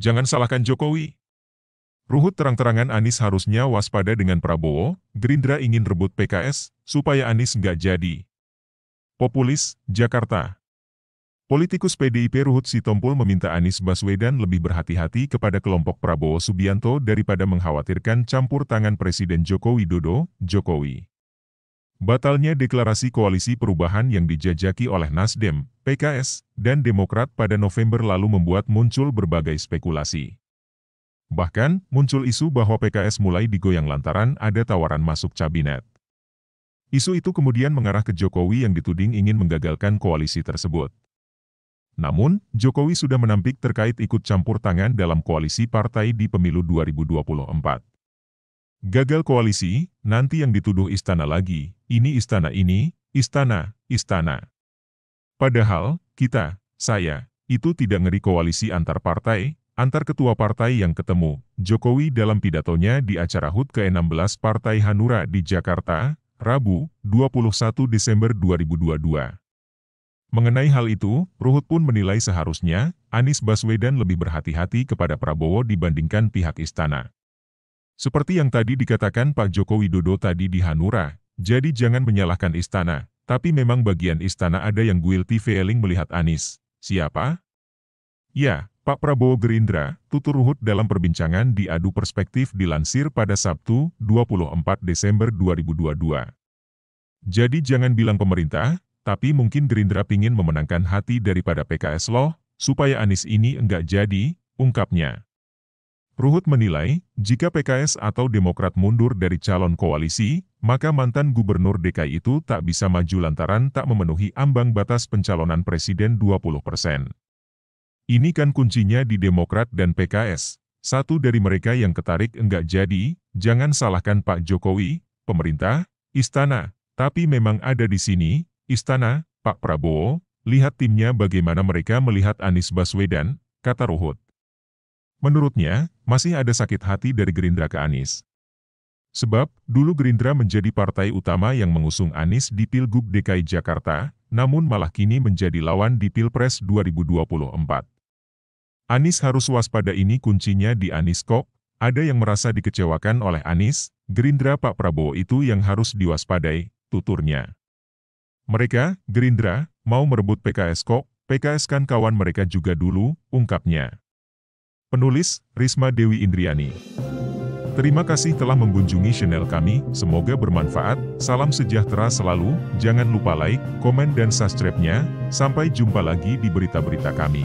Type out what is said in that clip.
Jangan salahkan Jokowi. Ruhut terang-terangan Anies harusnya waspada dengan Prabowo, Gerindra ingin rebut PKS, supaya Anies nggak jadi. Populis, Jakarta. Politikus PDIP Ruhut Sitompul meminta Anies Baswedan lebih berhati-hati kepada kelompok Prabowo Subianto daripada mengkhawatirkan campur tangan Presiden Joko Widodo, Jokowi. Batalnya deklarasi koalisi perubahan yang dijajaki oleh Nasdem, PKS, dan Demokrat pada November lalu membuat muncul berbagai spekulasi. Bahkan, muncul isu bahwa PKS mulai digoyang lantaran ada tawaran masuk kabinet. Isu itu kemudian mengarah ke Jokowi yang dituding ingin menggagalkan koalisi tersebut. Namun, Jokowi sudah menampik terkait ikut campur tangan dalam koalisi partai di pemilu 2024. Gagal koalisi, nanti yang dituduh istana lagi, istana, istana. Padahal, saya, itu tidak ngeri koalisi antar partai, antar ketua partai yang ketemu. Jokowi dalam pidatonya di acara HUT ke-16 Partai Hanura di Jakarta, Rabu, 21 Desember 2022. Mengenai hal itu, Ruhut pun menilai seharusnya, Anies Baswedan lebih berhati-hati kepada Prabowo dibandingkan pihak istana. Seperti yang tadi dikatakan Pak Joko Widodo tadi di Hanura, jadi jangan menyalahkan istana, tapi memang bagian istana ada yang guilty feeling melihat Anies. Siapa? Ya, Pak Prabowo Gerindra, tutur Ruhut dalam perbincangan di Adu Perspektif dilansir pada Sabtu, 24 Desember 2022. Jadi jangan bilang pemerintah, tapi mungkin Gerindra pingin memenangkan hati daripada PKS loh, supaya Anies ini enggak jadi, ungkapnya. Ruhut menilai, jika PKS atau Demokrat mundur dari calon koalisi, maka mantan Gubernur DKI itu tak bisa maju lantaran tak memenuhi ambang batas pencalonan Presiden 20%. Ini kan kuncinya di Demokrat dan PKS. Satu dari mereka yang ketarik enggak jadi, jangan salahkan Pak Jokowi, pemerintah, istana, tapi memang ada di sini, istana, Pak Prabowo, lihat timnya bagaimana mereka melihat Anies Baswedan, kata Ruhut. Menurutnya, masih ada sakit hati dari Gerindra ke Anies. Sebab, dulu Gerindra menjadi partai utama yang mengusung Anies di Pilgub DKI Jakarta, namun malah kini menjadi lawan di Pilpres 2024. Anies harus waspada, ini kuncinya di Anies kok, ada yang merasa dikecewakan oleh Anies, Gerindra Pak Prabowo itu yang harus diwaspadai, tuturnya. Mereka, Gerindra, mau merebut PKS kok, PKS kan kawan mereka juga dulu, ungkapnya. Penulis, Risma Dewi Indriani. Terima kasih telah mengunjungi channel kami, semoga bermanfaat, salam sejahtera selalu, jangan lupa like, komen dan subscribe-nya, sampai jumpa lagi di berita-berita kami.